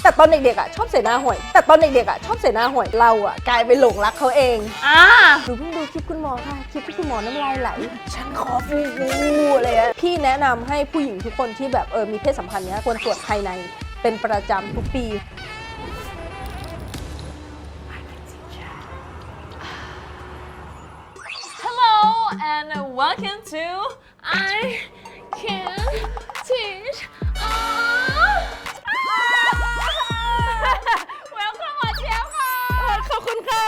แต่ตอนเด็กๆอ่ะชอบเสนาหอยเราอ่ะกลายไปหลงรักเขาเองหนูเพิ่งดูคลิปคุณหมอค่ะคลิปที่คุณหมอน้ำลายไหลฉันขอฟูอะไรอ่ะพี่แนะนำให้ผู้หญิงทุกคนที่แบบมีเพศสัมพันธ์เนี้ยควรตรวจภายในเป็นประจำทุกปี Hello and welcome to I Can Teach Welcome หมอเจี๊ยบค่ะขอบคุณค่ะ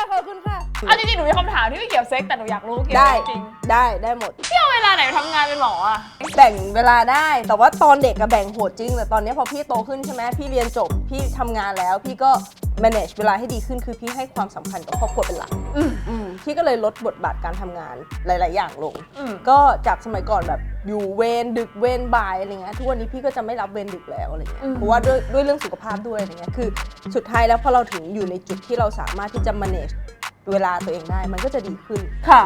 จริงๆหนูมีคำถามที่ไม่เกี่ยวเซ็กแต่หนูอยากรู้เกี่ยวกับจริงได้หมดพี่เอาเวลาไหนไปทำงานเป็นหมออะแบ่งเวลาได้แต่ว่าตอนเด็กก็แบ่งโหดจริงแต่ตอนนี้พอพี่โตขึ้นใช่ไหมพี่เรียนจบพี่ทำงานแล้วพี่ก็ manage เวลาให้ดีขึ้นคือพี่ให้ความสำคัญกับครอบครัวเป็นหลักพี่ก็เลยลดบทบาทการทำงานหลายๆอย่างลงก็จากสมัยก่อนแบบอยู่เวรดึกเวรบ่ายอะไรเงี้ยทุกวันนี้พี่ก็จะไม่รับเวรดึกแล้วอะไรเงี้ยเพราะว่าด้วยเรื่องสุขภาพด้วยอะไรเงี้ยคือสุดท้ายแล้วพอเราถึงอยู่ในจุดที่เราสามารถที่จะ manage เวลาตัวเองได้มันก็จะดีขึ้นค่ะ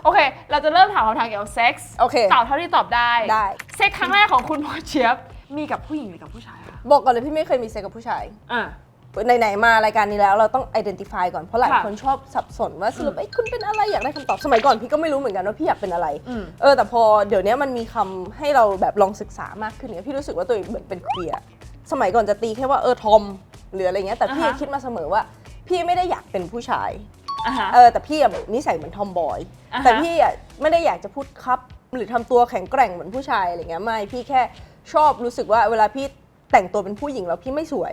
โอเคเราจะเริ่มถามคำถามเกี่ยวกับเซ็กส์ตอบเท่าที่ตอบได้เซ็กครั้งแรกของคุณหมอเจี๊ยบมีกับผู้หญิงหรือกับผู้ชายคะบอกก่อนเลยพี่ไม่เคยมีเซ็กกับผู้ชายไหนๆมารายการนี้แล้วเราต้อง identify ก่อนเพราะหลายคนชอบสับสนว่าสรุปคุณเป็นอะไรอยากได้คำตอบสมัยก่อนพี่ก็ไม่รู้เหมือนกันว่าพี่อยากเป็นอะไรแต่พอเดี๋ยวนี้มันมีคำให้เราแบบลองศึกษามากขึ้นเนี่ยพี่รู้สึกว่าตัวเองเหมือนเป็นเคลียร์สมัยก่อนจะตีแค่ว่าทอมหรืออะไรเงี้ยแต่พี่คิดมาเสมอว่าพี่ไม่ได้อยากเป็นผู้ชายแต่พี่แบบนิสัยเหมือนทอมบอยแต่พี่ไม่ได้อยากจะพูดครับหรือทำตัวแข็งแกร่งเหมือนผู้ชายอะไรเงี้ยไม่พี่แค่ชอบรู้สึกว่าเวลาพี่แต่งตัวเป็นผู้หญิงแล้วพี่ไม่สวย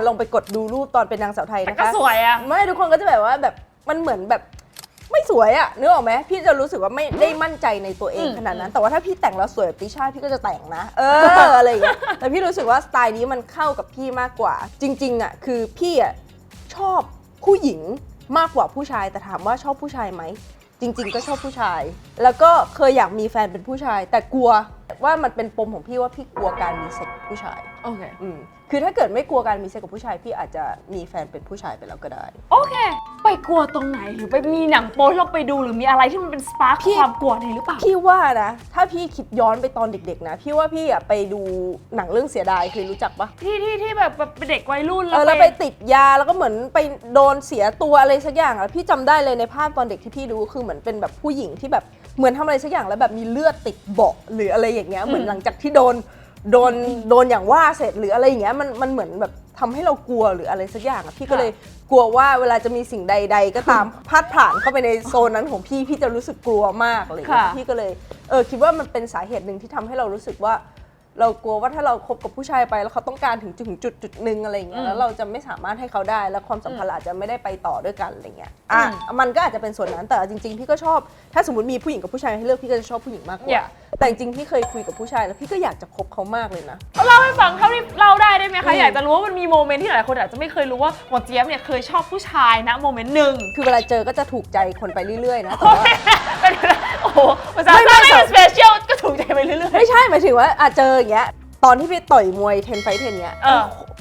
ลองไปกดดูรูปตอนเป็นนางสาวไทยนะคะก็สวยไม่ทุกคนก็จะแบบว่าแบบมันเหมือนแบบไม่สวยนึกออกไหมพี่จะรู้สึกว่าไม่ได้มั่นใจในตัวเองขนาดนั้นแต่ว่าถ้าพี่แต่งแล้วสวยแบบติช่าพี่ก็จะแต่งนะอะไรอย่างเงี้ยแต่พี่รู้สึกว่าสไตล์นี้มันเข้ากับพี่มากกว่าจริงๆคือพี่ชอบผู้หญิงมากกว่าผู้ชายแต่ถามว่าชอบผู้ชายไหมจริงๆก็ชอบผู้ชายแล้วก็เคยอยากมีแฟนเป็นผู้ชายแต่กลัวว่ามันเป็นปมของพี่ว่าพี่กลัวการมีเซ็กกับผู้ชายโอเคคือถ้าเกิดไม่กลัวการมีเซ็กกับผู้ชายพี่อาจจะมีแฟนเป็นผู้ชายไปแล้วก็ได้โอเคไปกลัวตรงไหนหรือไปมีหนังโป๊ที่เราไปดูหรือมีอะไรที่มันเป็นสปาร์คความกลัวนี้หรือเปล่าพี่ว่านะถ้าพี่คิดย้อนไปตอนเด็กๆนะพี่ว่าพี่ไปดูหนังเรื่องเสียดายเคยรู้จักปะที่แบบเป็นเด็กวัยรุ่นแล้วไปติดยาแล้วก็เหมือนไปโดนเสียตัวอะไรสักอย่างพี่จำได้เลยในภาพตอนเด็กที่พี่ดูคือเหมือนเป็นแบบผู้หญิงที่แบบเหมือนทำอะไรสักอย่างแล้วแบบมีเลือดติดเบาะหรืออะไรอย่างเงี้ยเหมือนหลังจากที่โดนอย่างว่าเสร็จหรืออะไรอย่างเงี้ยมันเหมือนแบบทำให้เรากลัวหรืออะไรสักอย่างพี่ก็เลยกลัวว่าเวลาจะมีสิ่งใดๆก็ตามพาดผ่านเข้าไปในโซนนั้นของพี่จะรู้สึกกลัวมากเลยพี่ก็เลยคิดว่ามันเป็นสาเหตุหนึ่งที่ทำให้เรารู้สึกว่าเรากลัวว่าถ้าเราคบกับผู้ชายไปแล้วเขาต้องการถึงจุดหนึ่งอะไรอย่างเงี้ยแล้วเราจะไม่สามารถให้เขาได้แล้วความสัมพันธ์อาจจะไม่ได้ไปต่อด้วยกันอะไรเงี้ยมันก็อาจจะเป็นส่วนนั้นแต่จริงๆพี่ก็ชอบถ้าสมมติมีผู้หญิงกับผู้ชายให้เลือกพี่ก็จะชอบผู้หญิงมากกว่าแต่จริงๆพี่เคยคุยกับผู้ชายแล้วพี่ก็อยากจะคบเขามากเลยนะเล่าให้ฟังเท่าที่เล่าได้ไหมคะอยากจะรู้ว่ามันมีโมเมนต์ที่หลายคนอาจจะไม่เคยรู้ว่าหมอเจี๊ยบเนี่ยเคยชอบผู้ชายนะโมเมนต์หนึ่งคือเวลาเจอก็จะถูกใจคนไปเรื่อยๆนะแต่ว่าโอ้โหภาษาไม่สเปเชียลก็ถูกใจไปเรื่อยๆไม่ใช่หมายถึงว่าเจออย่างเงี้ยตอนที่ไปต่อยมวย10 ไฟท์ 10เงี้ย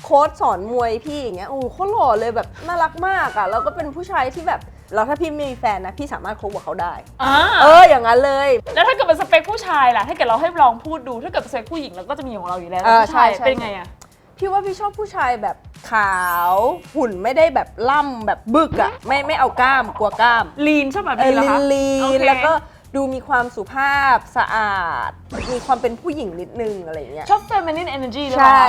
โค้ชสอนมวยพี่อย่างเงี้ยโอ้โคตรหล่อเลยแบบน่ารักมากแล้วก็เป็นผู้ชายที่แบบแล้วถ้าพี่ไม่มีแฟนนะพี่สามารถคบกับเขาได้อย่างนั้นเลยแล้วถ้าเกิดเป็นสเปคผู้ชายล่ะถ้าเกิดเราให้ลองพูดดูถ้าเกิดเป็นสเปคผู้หญิงเราก็จะมีของเราอยู่แล้วผู้ชายเป็นไงพี่ว่าพี่ชอบผู้ชายแบบขาวหุ่นไม่ได้แบบล่ำแบบบึกไม่เอากล้ามกลัวกล้ามลีนชอบแบบนี้เหรอคะลีนแล้วก็ดูมีความสุภาพสะอาดมีความเป็นผู้หญิงนิดนึงอะไรเงี้ยชอบ feminine energy หรือเปล่า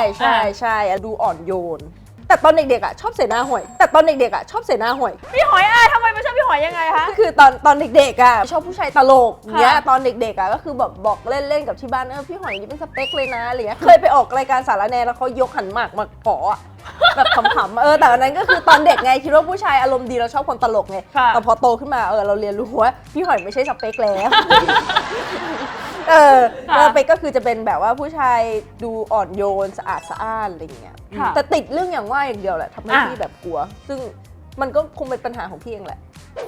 ใช่ดูอ่อนโยนแต่ตอนเด็กๆชอบเสนาหอยพี่หอยทำไมไม่ชอบพี่หอยยังไงคะคือตอนเด็กๆชอบผู้ชายตลกเนี้ยตอนเด็กๆก็คือแบบบอกเล่นๆกับที่บ้านพี่หอยนี่เป็นสเปคเลยนะอะไรเงี้ยเคยไปออกรายการสารแนแล้วเขายกหันหมากมาขอแบบขำๆแต่อันนั้นก็คือตอนเด็กไงคิดว่าผู้ชายอารมณ์ดีเราชอบคนตลกไงแต่พอโตขึ้นมาเราเรียนรู้ว่าพี่หอยไม่ใช่สเปคแล้วแล้วไปก็คือจะเป็นแบบว่าผู้ชายดูอ่อนโยนสะอาดสะอ้านอะไรเงี้ยแต่ติดเรื่องอย่างว่าอย่างเดียวแหละทำให้พี่แบบกลัวซึ่งมันก็คงเป็นปัญหาของพี่เองแหละ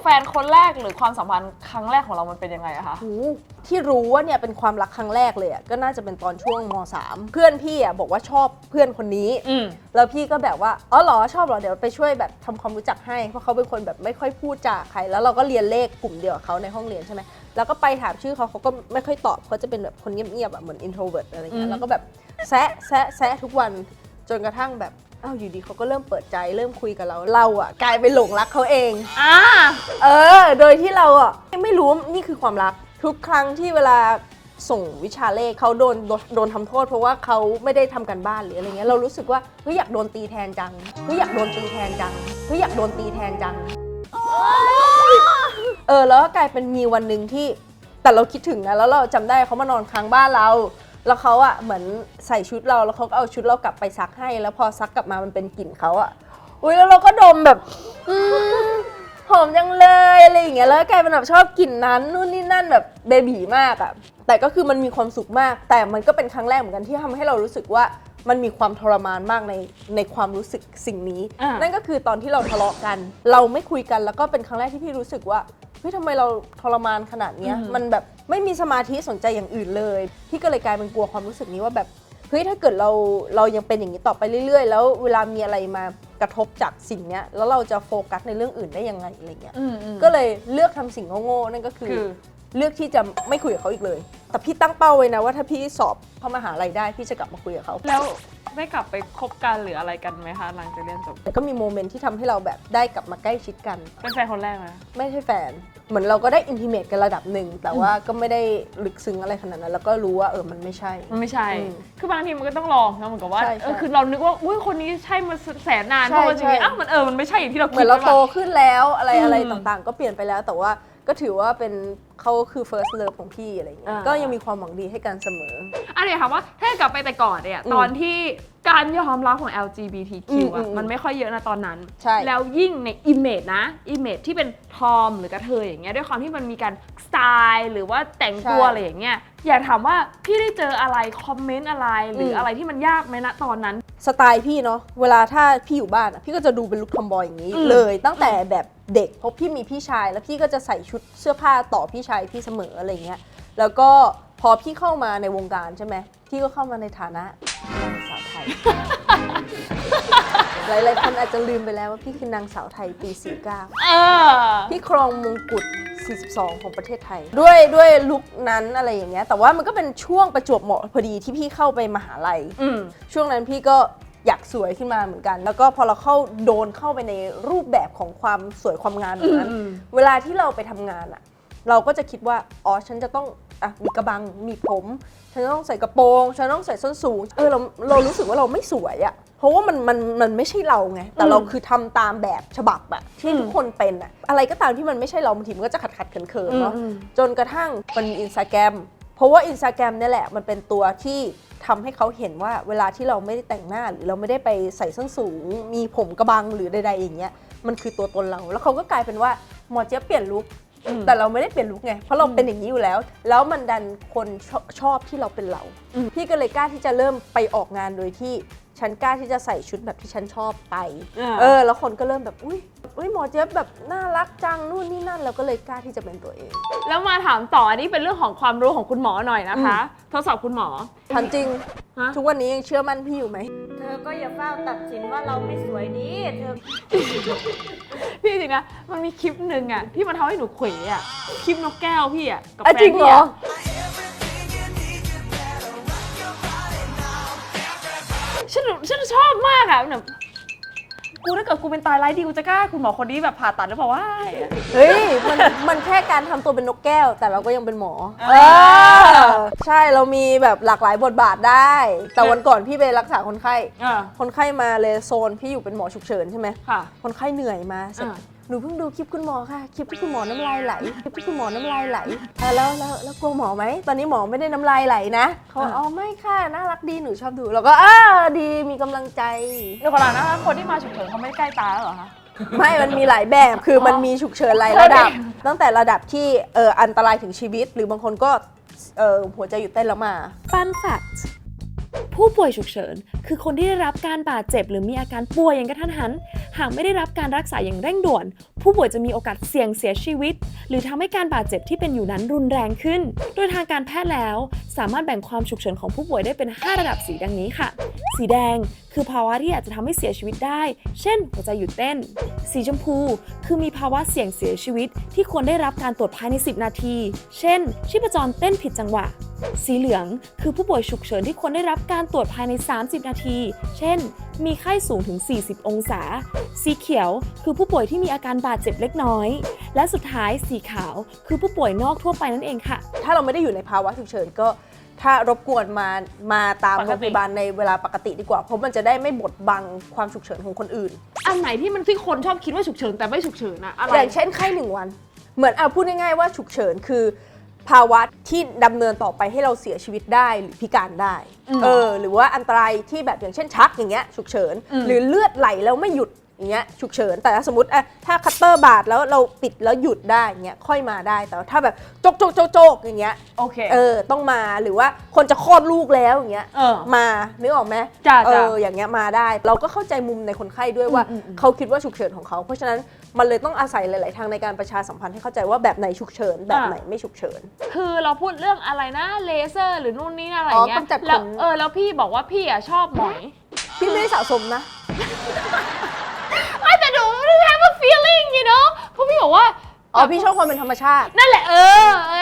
แฟนคนแรกหรือความสัมพันธ์ครั้งแรกของเรามันเป็นยังไงอะคะ ที่รู้ว่าเนี่ยเป็นความรักครั้งแรกเลยอ่ะก็น่าจะเป็นตอนช่วงม.3 เพื่อนพี่อ่ะบอกว่าชอบเพื่อนคนนี้แล้วพี่ก็แบบว่าอ๋อเหรอชอบเหรอเดี๋ยวไปช่วยแบบทำความรู้จักให้เพราะเขาเป็นคนแบบไม่ค่อยพูดจาใครแล้วเราก็เรียนเลขกลุ่มเดียวกับเขาในห้องเรียนใช่ไหมแล้วก็ไปถามชื่อเขาก็ไม่ค่อยตอบเขาจะเป็นแบบคนเงียบๆอ่ะเหมือน introvert อะไรเงี้ยแล้วก็แบบแซะทุกวันจนกระทั่งแบบอ้าวอยู่ดีเขาก็เริ่มเปิดใจเริ่มคุยกับเราอ่ะกลายเป็นหลงรักเขาเองโดยที่เราอ่ะไม่รู้ว่านี่คือความรักทุกครั้งที่เวลาส่งวิชาเลขเขาโดนทำโทษเพราะว่าเขาไม่ได้ทำกันบ้านหรืออะไรเงี้ยเรารู้สึกว่าเฮ้ยอยากโดนตีแทนจังเฮ้ยอยากโดนตีแทนจังเฮ้ยอยากโดนตีแทนจังแล้วก็กลายเป็นมีวันหนึ่งที่แต่เราคิดถึงนะแล้วเราจำได้เขามานอนค้างบ้านเราแล้วเขาอะเหมือนใส่ชุดเราแล้วเขาก็เอาชุดเรากลับไปซักให้แล้วพอซักกลับมามันเป็นกลิ่นเขาอะอุ้ยแล้วเราก็ดมแบบหอมจังเลยอะไรอย่างเงี้ยแล้วกลายเป็นแบบชอบกลิ่นนั้นนู่นนี่นั่นแบบเบบีมากอะแต่ก็คือมันมีความสุขมากแต่มันก็เป็นครั้งแรกเหมือนกันที่ทำให้เรารู้สึกว่ามันมีความทรมานมากในความรู้สึกสิ่งนี้นั่นก็คือตอนที่เราทะเลาะกันเราไม่คุยกันแล้วก็เป็นครั้งแรกที่พี่รู้สึกว่าเฮ้ยทำไมเราทรมานขนาดนี้มันแบบไม่มีสมาธิสนใจอย่างอื่นเลยพี่ก็เลยกลายเป็นกลัวความรู้สึกนี้ว่าแบบเฮ้ยถ้าเกิดเรายังเป็นอย่างนี้ต่อไปเรื่อยๆแล้วเวลามีอะไรมากระทบจากสิ่งเนี้ยแล้วเราจะโฟกัสในเรื่องอื่นได้ยังไงอะไรเงี้ยก็เลยเลือกทำสิ่งโง่ๆนั่นก็คือเลือกที่จะไม่คุยกับเขาอีกเลยแต่พี่ตั้งเป้าไว้นะว่าถ้าพี่สอบเข้ามหาลัยได้พี่จะกลับมาคุยกับเขาแล้วได้กลับไปคบกันหรืออะไรกันไหมคะหลังจากเรียนจบแต่ก็มีโมเมนต์ที่ทำให้เราแบบได้กลับมาใกล้ชิดกันเป็นแฟนคนแรกไหมไม่ใช่แฟนเหมือนเราก็ได้อินทิเมตกันระดับหนึ่งแต่ว่าก็ไม่ได้ลึกซึ้งอะไรขนาดนั้นแล้วก็รู้ว่ามันไม่ใช่คือบางทีมันก็ต้องลองนะเหมือนกับว่าคือเรานึกว่าอุ้ยคนนี้ใช่มาแสนนานเพราะว่าจริงๆมันไม่ใช่อย่างที่เราคิดเหมือนเราโตขึ้นแล้วอะไรต่างๆก็เปลี่ยนไปแล้วแต่ว่าก็ถือว่าเป็นเขาคือ first love ของพี่อะไรอย่างเงี้ยก็ยังมีความหวังดีให้กันเสมออะไรค่ะว่าถ้ากลับไปแต่ก่อนเนี่ยตอนที่การยอมรับของ LGBTQ มันไม่ค่อยเยอะนะตอนนั้นแล้วยิ่งใน image นะ image ที่เป็นทอมหรือกระเทยอย่างเงี้ยด้วยความที่มันมีการสไตล์หรือว่าแต่งตัวอะไรอย่างเงี้ยอยากถามว่าพี่ได้เจออะไรคอมเมนต์อะไรหรืออะไรที่มันยากไหมณตอนนั้นสไตล์พี่เนาะเวลาถ้าพี่อยู่บ้านพี่ก็จะดูเป็นลุคทอมบอยอย่างนี้เลยตั้งแต่แบบเด็กเพราะพี่มีพี่ชายแล้วพี่ก็จะใส่ชุดเสื้อผ้าต่อพี่ชายพี่เสมออะไรเงี้ยแล้วก็พอพี่เข้ามาในวงการใช่ไหมพี่ก็เข้ามาในฐานะนางสาวไทย หลายๆคนอาจจะลืมไปแล้วว่าพี่คือนางสาวไทยปี 49พี่ครองมงกุฎ42ของประเทศไทยด้วยลุคนั้นอะไรอย่างเงี้ยแต่ว่ามันก็เป็นช่วงประจวบเหมาะพอดีที่พี่เข้าไปมหาลัยช่วงนั้นพี่ก็อยากสวยขึ้นมาเหมือนกันแล้วก็พอเราโดนเข้าไปในรูปแบบของความสวยความงามแบบนั้นเวลาที่เราไปทำงานอะเราก็จะคิดว่าอ๋อฉันจะต้องมีกระบังมีผมฉันต้องใส่กระโปรงฉันต้องใส่ส้นสูงเรารู้สึกว่าเราไม่สวยอะเพราะว่ามันไม่ใช่เราไงแต่เราคือทำตามแบบฉบับอะที่ทุกคนเป็นอะอะไรก็ตามที่มันไม่ใช่เราบางทีมันก็จะขัดเขินๆเนาะจนกระทั่งมันมี Instagram เพราะว่า Instagram เนี่ยแหละมันเป็นตัวที่ทำให้เขาเห็นว่าเวลาที่เราไม่ได้แต่งหน้าหรือเราไม่ได้ไปใส่ส้นสูงมีผมกระบังหรือใดๆอย่างเงี้ยมันคือตัวตนเราแล้วเขาก็กลายเป็นว่าหมอเจี๊ยบเปลี่ยนลุคแต่เราไม่ได้เปลี่ยนลุคไงเพราะเราเป็นอย่างนี้อยู่แล้วแล้วมันดันคนชอบที่เราเป็นเราพี่ก็เลยกล้าที่จะเริ่มไปออกงานโดยที่ฉันกล้าที่จะใส่ชุดแบบที่ฉันชอบไปแล้วคนก็เริ่มแบบอุ้ยหมอเจี๊ยบแบบน่ารักจังนู่นนี่นั่นเราก็เลยกล้าที่จะเป็นตัวเองแล้วมาถามต่ออันนี้เป็นเรื่องของความรู้ของคุณหมอหน่อยนะคะทดสอบคุณหมอถามจริงทุกวันนี้ยังเชื่อมั่นพี่อยู่ไหมเธอก็อย่าเฝ้าตัดสินว่าเราไม่สวยดีเธอพี่จริงนะมันมีคลิปหนึ่งอะที่มันทำให้หนูเขวอะคลิปนกแก้วพี่อะกับแฟนพี่อะฉันชอบมากอะแบบกูถ้าเกิดกูเป็นตายร้ายดีกูจะกล้าคุณหมอคนนี้แบบผ่าตัดหรือเปล่าวะเฮ้ยมันแค่การทำตัวเป็นนกแก้วแต่เราก็ยังเป็นหมอใช่เรามีแบบหลากหลายบทบาทได้แต่วันก่อนพี่ไปรักษาคนไข้มาเลยโซนพี่อยู่เป็นหมอฉุกเฉินใช่ไหมคนไข้เหนื่อยมาเสร็จหนูเพิ่งดูคลิปคุณหมอค่ะคลิปที่คุณหมอน้ำลายไหลแล้วกลัวหมอไหมตอนนี้หมอไม่ได้น้ำลายไหลนะเขาอ๋อไม่ค่ะน่ารักดีหนูชอบดูแล้วก็ดีมีกำลังใจเดี๋ยวก่อนนะคะคนที่มาฉุกเฉินเขาไม่ใกล้ตาแล้วเหรอคะไม่มันมีหลายแบบคือมันมีฉุกเฉินหลายระดับตั้งแต่ระดับที่อันตรายถึงชีวิตหรือบางคนก็หัวใจหยุดเต้นแล้วมา Fun fact ผู้ป่วยฉุกเฉินคือคนที่ได้รับการบาดเจ็บหรือมีอาการป่วยอย่างกระทันหันหากไม่ได้รับการรักษาอย่างเร่งด่วนผู้ป่วยจะมีโอกาสเสี่ยงเสียชีวิตหรือทำให้การบาดเจ็บที่เป็นอยู่นั้นรุนแรงขึ้นโดยทางการแพทย์แล้วสามารถแบ่งความฉุกเฉินของผู้ป่วยได้เป็น5ระดับสีดังนี้ค่ะสีแดงคือภาวะที่อาจจะทำให้เสียชีวิตได้เช่นหัวใจหยุดเต้นสีชมพูคือมีภาวะเสี่ยงเสียชีวิตที่ควรได้รับการตรวจภายใน10นาทีเช่นชีพจรเต้นผิดจังหวะสีเหลืองคือผู้ป่วยฉุกเฉินที่ควรได้รับการตรวจภายใน30นาทีเช่นมีไข้สูงถึง40องศาสีเขียวคือผู้ป่วยที่มีอาการบาดเจ็บเล็กน้อยและสุดท้ายสีขาวคือผู้ป่วยนอกทั่วไปนั่นเองค่ะถ้าเราไม่ได้อยู่ในภาวะฉุกเฉินก็ถ้ารบกวนมาตามโรงพยาบาลในเวลาปกติดีกว่าเพราะมันจะได้ไม่บดบังความฉุกเฉินของคนอื่นอันไหนที่คนชอบคิดว่าฉุกเฉินแต่ไม่ฉุกเฉินอะอะไรอย่างเช่นไข้1 วันเหมือนพูดง่ายๆว่าฉุกเฉินคือภาวะที่ดำเนินต่อไปให้เราเสียชีวิตได้หรือพิการได้หรือว่าอันตรายที่แบบอย่างเช่นชักอย่างเงี้ยฉุกเฉินหรือเลือดไหลแล้วไม่หยุดอย่างเงี้ยฉุกเฉินแต่สมมติถ้าคัตเตอร์บาดแล้วเราปิดแล้วหยุดได้เงี้ยค่อยมาได้แต่ถ้าแบบโจกอย่างเงี้ยโอเคต้องมาหรือว่าคนจะคลอดลูกแล้วอย่างเงี้ยมานึกออกไหมอย่างเงี้ยมาได้เราก็เข้าใจมุมในคนไข้ด้วยว่าเขาคิดว่าฉุกเฉินของเขาเพราะฉะนั้นมันเลยต้องอาศัยหลายๆทางในการประชาสัมพันธ์ให้เข้าใจว่าแบบไหนฉุกเฉินแบบไหนไม่ฉุกเฉินคือเราพูดเรื่องอะไรนะเลเซอร์หรือนู่นนี่อะไรเงี้ยแล้วพี่บอกว่าพี่อะชอบหมอยพี่ไม่ได้สะสมนะแต่หนู have a feeling you know เพราะพี่บอกว่าพี่ชอบความเป็นธรรมชาตินั่นแหละ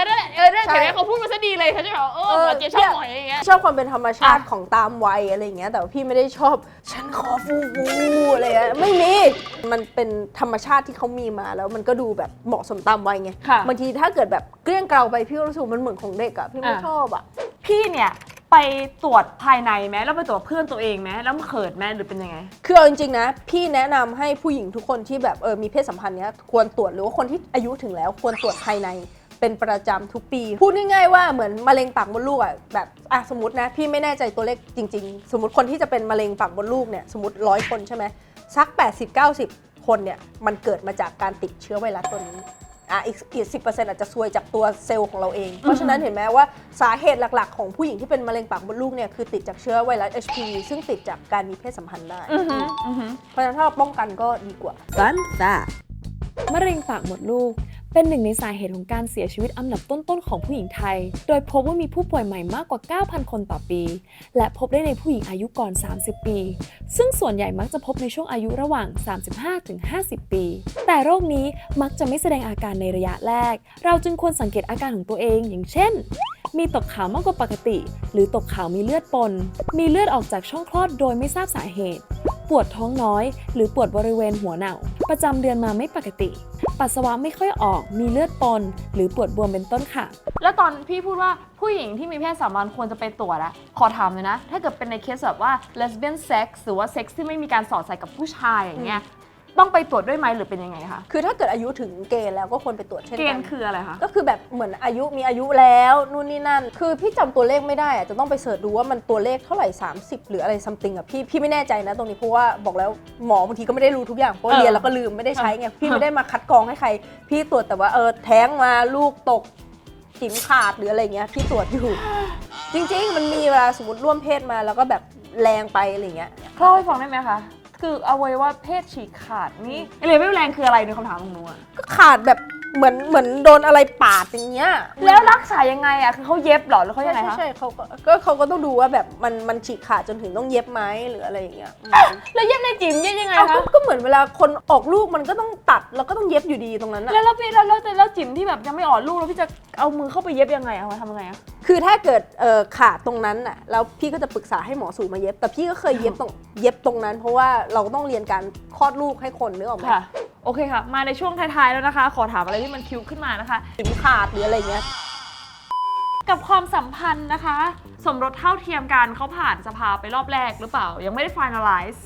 นั่นแหละแต่เนี่ยเขาพูดมาซะดีเลยเขาจะบอกเจ๊ชอบหมอยอย่างเงี้ยชอบความเป็นธรรมชาติของตามวัยอะไรอย่างเงี้ยแต่ว่าพี่ไม่ได้ชอบฉันขอฟูอะไรเงี้ยไม่มีมันเป็นธรรมชาติที่เขามีมาแล้วมันก็ดูแบบเหมาะสมตามวัยไงบางทีถ้าเกิดแบบเกลี้ยงเกลาไปพี่รู้สึกมันเหมือนของเด็กอะพี่ไม่ชอบอะพี่เนี่ยไปตรวจภายในไหมแล้วไปตรวจเพื่อนตัวเองไหมแล้วมันเขินไหมหรือเป็นยังไงคือเอาจริงๆนะพี่แนะนำให้ผู้หญิงทุกคนที่แบบมีเพศสัมพันธ์เนี้ยควรตรวจหรือว่าคนที่อายุถึงแล้วควรตรวจภายในเป็นประจำทุกปีพูดง่ายๆว่าเหมือนมะเร็งปากมดลูกอะแบบสมมตินะพี่ไม่แน่ใจตัวเลขจริงๆสมมติคนที่จะเป็นมะเร็งปากมดลูกเนี่ยสมมติ100 คนใช่ไหมสัก 80-90 คนเนี่ยมันเกิดมาจากการติดเชื้อไวรัสตัวนี้อีก 10% อาจจะซวยจากตัวเซลล์ของเราเองเพราะฉะนั้นเห็นไหมว่าสาเหตุหลักๆของผู้หญิงที่เป็นมะเร็งปากมดลูกเนี่ยคือติดจากเชื้อไวรัส HPV ซึ่งติดจากการมีเพศสัมพันธ์ได้เพราะฉะนั้นถ้าเราป้องกันก็ดีกว่า Fun fact มะเร็งปากมดลูกเป็นหนึ่งในสาเหตุของการเสียชีวิตอันดับต้นๆของผู้หญิงไทยโดยพบว่ามีผู้ป่วยใหม่มากกว่า 9,000 คนต่อปีและพบได้ในผู้หญิงอายุก่อน 30 ปีซึ่งส่วนใหญ่มักจะพบในช่วงอายุระหว่าง 35-50 ปีแต่โรคนี้มักจะไม่แสดงอาการในระยะแรกเราจึงควรสังเกตอาการของตัวเองอย่างเช่นมีตกขาวมากกว่าปกติหรือตกขาวมีเลือดปนมีเลือดออกจากช่องคลอดโดยไม่ทราบสาเหตุปวดท้องน้อยหรือปวดบริเวณหัวเหน่าประจำเดือนมาไม่ปกติปัสสาวะไม่ค่อยออกมีเลือดปนหรือปวดบวมเป็นต้นค่ะแล้วตอนพี่พูดว่าผู้หญิงที่มีเพศสัมพันธ์ควรจะไปตรวจอะขอถามเลยนะถ้าเกิดเป็นในเคสแบบว่า lesbian sex หรือว่าเซ็กซ์ที่ไม่มีการสอดใส่กับผู้ชายอย่างเงี้ยต้องไปตรวจด้วยไหมหรือเป็นยังไงคะคือถ้าเกิดอายุถึงเกณฑ์แล้วก็ควรไปตรวจเช่นกันเกณฑ์คืออะไรคะก็คือแบบเหมือนมีอายุแล้วนู่นนี่นั่นคือพี่จำตัวเลขไม่ได้จะต้องไปเสิร์ชดูว่ามันตัวเลขเท่าไหร่30หรืออะไรซัมติงอะพี่ไม่แน่ใจนะตรงนี้เพราะว่าบอกแล้วหมอบางทีก็ไม่ได้รู้ทุกอย่างเพราะเรียนแล้วก็ลืมไม่ได้ใช้ไงพี่ไม่ได้มาคัดกรองให้ใครพี่ตรวจแต่ว่าแท้งมาลูกตกจิ๋มขาดหรืออะไรเงี้ยพี่ตรวจอยู่จริงๆมันมีเวลาสมมติร่วมเพศมาแล้วก็แบบแรงไปอะไรเงี้ยเล่าให้ฟังได้ไหมคะคืออวัยวะเพศฉีกขาดนี่เลเวลแรงคืออะไรในคำถามของหนูก็ขาดแบบเหมือนโดนอะไรปาดอย่างเงี้ยแล้วรักษายังไงอะคือเขาเย็บหรอหรือเขายังไงคะใช่เขาก็ต้องดูว่าแบบมันฉีกขาดจนถึงต้องเย็บไหมหรืออะไรอย่างเงี้ยแล้วเย็บในจิ๋มเย็บยังไงคะก็เหมือนเวลาคนออกลูกมันก็ต้องตัดแล้วก็ต้องเย็บอยู่ดีตรงนั้นแล้วจิ๋มที่แบบยังไม่ออกลูกแล้วพี่จะเอามือเข้าไปเย็บยังไงทำยังไงอะคือถ้าเกิดขาดตรงนั้นน่ะแล้วพี่ก็จะปรึกษาให้หมอสูมาเย็บแต่พี่ก็เคยเย็บตรงนั้นเพราะว่าเราต้องเรียนการคลอดลูกให้คนนึกออกไหมโอเคค่ะมาในช่วงท้ายๆแล้วนะคะขอถามอะไรที่มันคิวขึ้นมานะคะจิ๋มขาดหรืออะไรเงี้ยกับความสัมพันธ์นะคะสมรสเท่าเทียมกันเขาผ่านสภาไปรอบแรกหรือเปล่ายังไม่ได้ finalize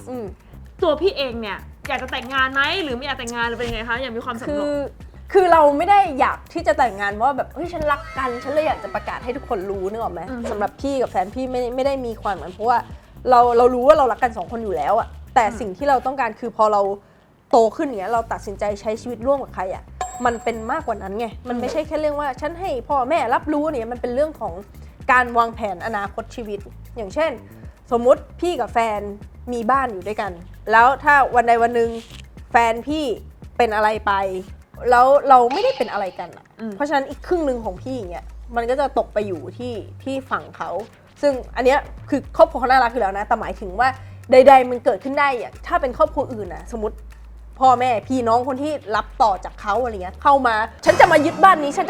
ตัวพี่เองเนี่ยอยากจะแต่งงานไหมหรือไม่อยากแต่งงานหรือเป็นยังไงคะอยากมีความสำเร็จคือเราไม่ได้อยากที่จะแต่งงานเพราะว่าแบบเฮ้ยฉันรักกันฉันเลยอยากจะประกาศให้ทุกคนรู้นึกออกไหมสำหรับพี่กับแฟนพี่ไม่ได้มีความเหมือนเพราะว่าเรารู้ว่าเรารักกัน2 คนอยู่แล้วอะแต่สิ่งที่เราต้องการคือพอเราโตขึ้นเนี้ยเราตัดสินใจใช้ชีวิตร่วมกับใครอะมันเป็นมากกว่านั้นไงมันไม่ใช่แค่เรื่องว่าฉันให้พ่อแม่รับรู้เนี่ยมันเป็นเรื่องของการวางแผนอนาคตชีวิตอย่างเช่น สมมุติพี่กับแฟนมีบ้านอยู่ด้วยกันแล้วถ้าวันใดวันหนึ่งแฟนพี่เป็นอะไรไปแล้วเราไม่ได้เป็นอะไรกันเพราะฉะนั้นอีกครึ่งหนึ่งของพี่อย่างเงี้ยมันก็จะตกไปอยู่ที่ฝั่งเขาซึ่งอันเนี้ยคือครอบครัวเขาน่ารักอยู่แล้วนะแต่หมายถึงว่าใดๆมันเกิดขึ้นได้อย่างถ้าเป็นครอบครัวอื่นสมมติพ่อแม่พี่น้องคนที่รับต่อจากเขาอะไรเงี้ยเข้ามาฉันจะมายึดบ้านนี้ฉัน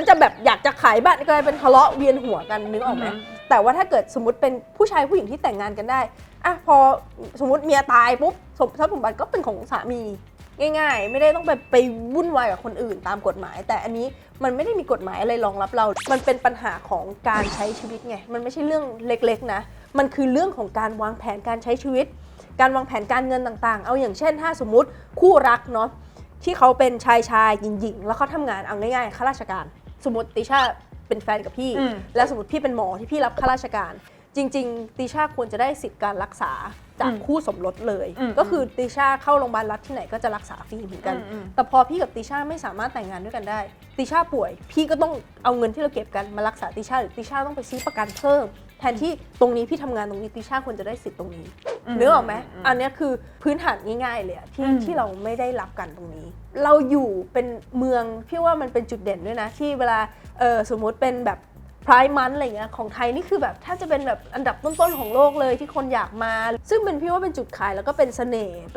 จะแบบอยากจะขายบ้านก็เลยเป็นทะเลาะเวียนหัวกันนึกออกไหมแต่ว่าถ้าเกิดสมมติเป็นผู้ชายผู้หญิงที่แต่งงานกันได้พอสมมติเมียตายปุ๊บทรัพย์สมบัติก็เป็นของสามีง่ายๆไม่ได้ต้องไปวุ่นวายกับคนอื่นตามกฎหมายแต่อันนี้มันไม่ได้มีกฎหมายอะไรรองรับเรามันเป็นปัญหาของการใช้ชีวิตไงมันไม่ใช่เรื่องเล็กๆนะมันคือเรื่องของการวางแผนการใช้ชีวิตการวางแผนการเงินต่างๆเอาอย่างเช่นถ้าสมมุติคู่รักเนาะที่เขาเป็นชายหญิงแล้วเขาทำงานเอาง่ายๆข้าราชการสมมติติช่าเป็นแฟนกับพี่แล้วสมมติพี่เป็นหมอที่พี่รับข้าราชการจริงๆติช่าควรจะได้สิทธิ์การรักษาจากคู่สมรสเลยก็คือติช่าเข้าโรงพยาบาลรัฐที่ไหนก็จะรักษาฟรีเหมือนกันแต่พอพี่กับติช่าไม่สามารถแต่งงานด้วยกันได้ติช่าป่วยพี่ก็ต้องเอาเงินที่เราเก็บกันมารักษาติช่าหรือติช่าต้องไปซื้อประกันเพิ่มแทนที่ตรงนี้พี่ทำงานตรงนี้ติช่าควรจะได้สิทธิ์ตรงนี้นึกออกไหมอันนี้คือพื้นฐานง่ายๆเลยที่เราไม่ได้รับกันตรงนี้เราอยู่เป็นเมืองพี่ว่ามันเป็นจุดเด่นด้วยนะที่เวลาสมมุติเป็นแบบไพร์มันอะไรเงี้ยของไทยนี่คือแบบถ้าจะเป็นแบบอันดับต้นๆของโลกเลยที่คนอยากมาซึ่งเป็นพี่ว่าเป็นจุดขายแล้วก็เป็นเสน่ห์เ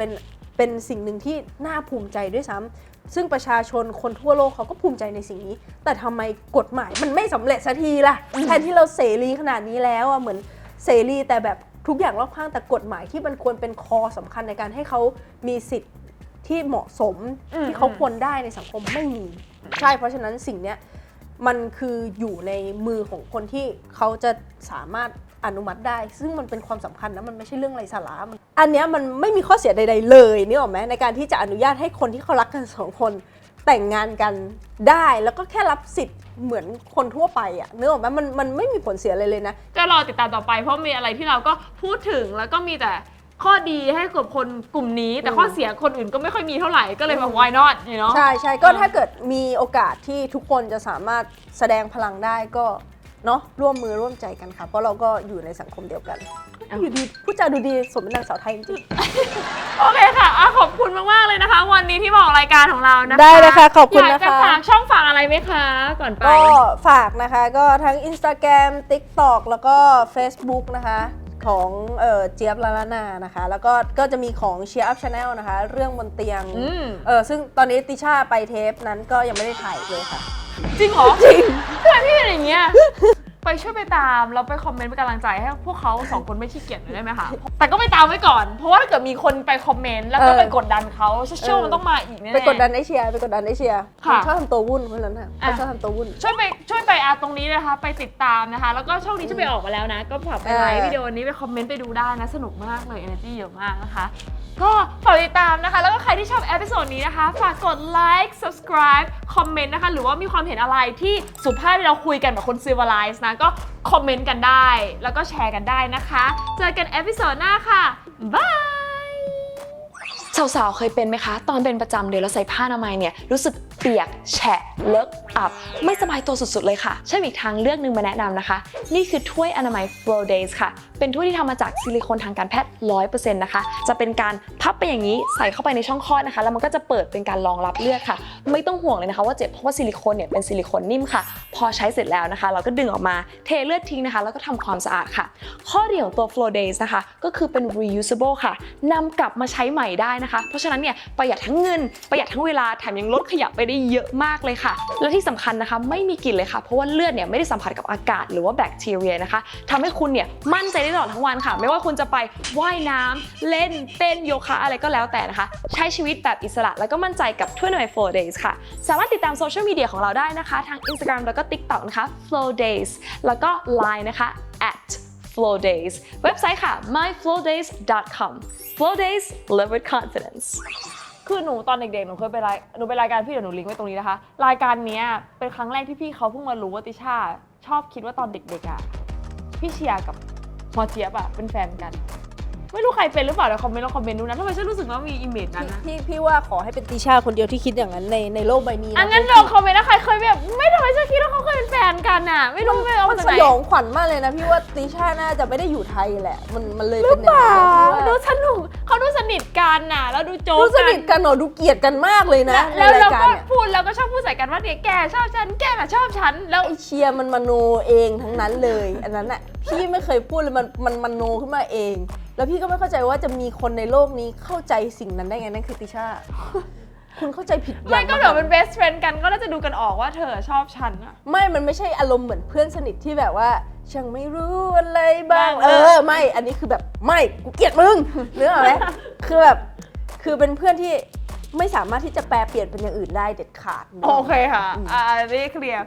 ป็นสิ่งหนึ่งที่น่าภูมิใจด้วยซ้ำซึ่งประชาชนคนทั่วโลกเขาก็ภูมิใจในสิ่งนี้แต่ทำไมกฎหมายมันไม่สำเร็จสักทีล่ะแทนที่เราเสรีขนาดนี้แล้วเหมือนเสรีแต่แบบทุกอย่างรอบข้างแต่กฎหมายที่มันควรเป็นคอสำคัญในการให้เขามีสิทธิ์ที่เหมาะสมที่เขาควรได้ในสังคมไม่มีใช่เพราะฉะนั้นสิ่งเนี้ยมันคืออยู่ในมือของคนที่เขาจะสามารถอนุมัติได้ซึ่งมันเป็นความสำคัญนะมันไม่ใช่เรื่องไร้สาระอันเนี้ยมันไม่มีข้อเสียใดๆเลยนี่หรอไหมในการที่จะอนุญาตให้คนที่เขารักกัน2 คนแต่งงานกันได้แล้วก็แค่รับสิทธิ์เหมือนคนทั่วไปนึกออกไหมมันไม่มีผลเสียอะไรเลยนะก็รอติดตามต่อไปเพราะมีอะไรที่เราก็พูดถึงแล้วก็มีแต่ข้อดีให้กับคนกลุ่มนี้แต่ข้อเสียคนอื่นก็ไม่ค่อยมีเท่าไหร่ก็เลยแบบ why not เนาะใช่ก็ถ้าเกิดมีโอกาสที่ทุกคนจะสามารถแสดงพลังได้ก็เนาะร่วมมือร่วมใจกันค่ะเพราะเราก็อยู่ในสังคมเดียวกันอยู่ดีผู้จาดูดีสมเป็นนางสาวไทยจริงโอเคค่ะขอบคุณมากๆเลยนะคะวันนี้ที่บอกรายการของเรานะคะได้เลยค่ะขอบคุณนะคะอยากจะฝากช่องฝากอะไรไหมคะก่อนไปก็ฝากนะคะก็ทั้ง Instagram TikTok แล้วก็ Facebook นะคะของเจี๊ยบลาลานานะคะแล้วก็จะมีของ Cheer Up Channel นะคะเรื่องบนเตียงซึ่งตอนนี้ติช่าไปเทปนั้นก็ยังไม่ได้ถ่ายเลยค่ะจริงเหรอจริงทำไมพี่เป็นอย่างเงี้ยไปช่วยไปตามแล้วไปคอมเมนต์เป็นกำลังใจให้พวกเขา2 คนไม่ขี้เกียจได้ไหมคะแต่ก็ไปตามไว้ก่อนเพราะว่าถ้าเกิดมีคนไปคอมเมนต์แล้วก็ไปกดดันเขาเชื่อมันต้องมาอีกแน่ๆไปกดดันไอเชียชอบทำตัววุ่นคนนั้นค่ะชอบทำตัววุ่นช่วยไปตรงนี้นะคะไปติดตามนะคะแล้วก็ช่องนี้จะไปออกมาแล้วนะก็ฝากไปไลค์วิดีโอนี้ไปคอมเมนต์ไปดูได้นะสนุกมากเลย energy เยอะมากนะคะก็ฝากติดตามนะคะแล้วก็ใครที่ชอบเอพิโซดนี้นะคะฝากกดไลค์ subscribe คอมเมนต์นะคะหรือว่ามีความเห็นอะไรที่สุภาพที่เราคุยกันแบบคน civilized นะก็คอมเมนต์กันได้แล้วก็แชร์กันได้นะคะเจอกันเอพิโซดหน้าค่ะบายสาวๆเคยเป็นไหมคะตอนเป็นประจำเดือนแล้วใส่ผ้าอนามัยเนี่ยรู้สึกเปียกแฉะเลอะอับไม่สบายตัวสุดๆเลยค่ะใช่อีกทางเลือกนึงมาแนะนำนะคะนี่คือถ้วยอนามัย Flow Days ค่ะเป็นถ้วยที่ทำมาจากซิลิโคนทางการแพทย์ 100% นะคะจะเป็นการพับไปอย่างนี้ใส่เข้าไปในช่องคลอดนะคะแล้วมันก็จะเปิดเป็นการรองรับเลือดค่ะไม่ต้องห่วงเลยนะคะว่าเจ็บเพราะว่าซิลิโคนเนี่ยเป็นซิลิโคนนิ่มค่ะพอใช้เสร็จแล้วนะคะเราก็ดึงออกมาเทเลือดทิ้งนะคะแล้วก็ทำความสะอาดค่ะข้อดีของตัว Flow Days นะคะก็คือเป็น reusable ค่ะนำกลับมาใช้ใหม่ได้นะคะเพราะฉะนั้นเนี่ยประหยัดทั้งเงินประหยัดทั้งเวลาแถมยังลดขยะไปได้เยอะมากเลยค่ะและที่สำคัญนะคะไม่มีกลิ่นเลยค่ะเพราะว่าเลือดเนี่ยไม่ได้สัมผัสกับอากาศหรือว่าแบคทีเรียนะคะทำให้คุณเนี่ยมั่นใจได้ตลอดทั้งวันค่ะไม่ว่าคุณจะไปว่ายน้ำเล่นเต้นโยคะอะไรก็แล้วแต่นะคะใช้ชีวิตแบบอิสระแล้วก็มั่นใจกับถ้วยอนามัย Flow Days ค่ะสามารถติดตามโซเชียลมีเดียของเราได้นะคะทาง Instagram แล้วก็ TikTok นะคะ Flow Days แล้วก็ Line นะคะ @Flow Days เว็บไซต์ค่ะ myflowdays.com Flow Days live with confidenceคือหนูตอนเด็กๆหนูไปรายการพี่เดี๋ยวหนูลิงก์ไว้ตรงนี้นะคะรายการนี้เป็นครั้งแรกที่พี่เขาเพิ่งมารู้ว่าติช่าชอบคิดว่าตอนเด็กๆพี่เชียร์กับหมอเจี๊ยบเป็นแฟนกัน ไม่รู้ใครเป็นหรือเปล่าเดี๋ยวคอมเมนต์ลองคอมเมนต์ดูนะทำไมฉันรู้สึกว่ามีอิมเมจนั้นนะ พี่ว่าขอให้เป็นติช่าคนเดียวที่คิดอย่างนั้นในโลกใบนี้ อันงั้นลองคอมเมนต์นะใครเคยแบบไม่ทำไมฉันคิดว่าเขาเคยเป็นแฟนกันน่ะไม่รู้ไม่เอา มัน จาก ส ไหน ยองขวัญมากเลยนะพี่ว่าติช่าน่าจะไม่ได้อยู่ไทยแหละมันเลย หรื เป็ อน อ เป ย่าง ล่า นี้ ดูสนุกเขาดูสนิทกันน่ะแล้วดูโจ๊ก รู้สนิทกันเหรอดูเกลียดกันมากเลยนะใน แล้ว รา เรา ยการ ก็ เนี่ย พูดแล้วก็ชอบพูดใส่กันว่าเนี่ยแกชอบฉันแกน่ะชอบฉันแล้ว ไอเชียร์มันมโนเองทั้งนั้นเลยอันนั้นอ่ะพี่ไม่เคยพูดเลยมันมโนขึ้นมาเอง แล้วพี่ก็ไม่เข้าใจว่าจะมีคนในโลกนี้เข้าใจสิ่งนั้นได้ไงนั่นคือติช่า คุณเข้าใจผิดอย่า ไม่ ง ก็เดี๋ยวเป็น best friend กันก็น่าจะดูกันออกว่าเธอชอบฉันอะ ไม่มันไม่ใช่อารมณ์เหมือนเพื่อนสนิทที่แบบว่าช่างไม่รู้อะไรบ้าง บ้าง ไม่อันนี้คือแบบไม่กูเกลียดมึงนึกออกไหมคือแบบคือเป็นเพื่อนที่ไม่สามารถที่จะแปลเปลี่ยนเป็นอย่างอื่นได้เด็ดขาด โอเคค่ะอันนี้เคลียร์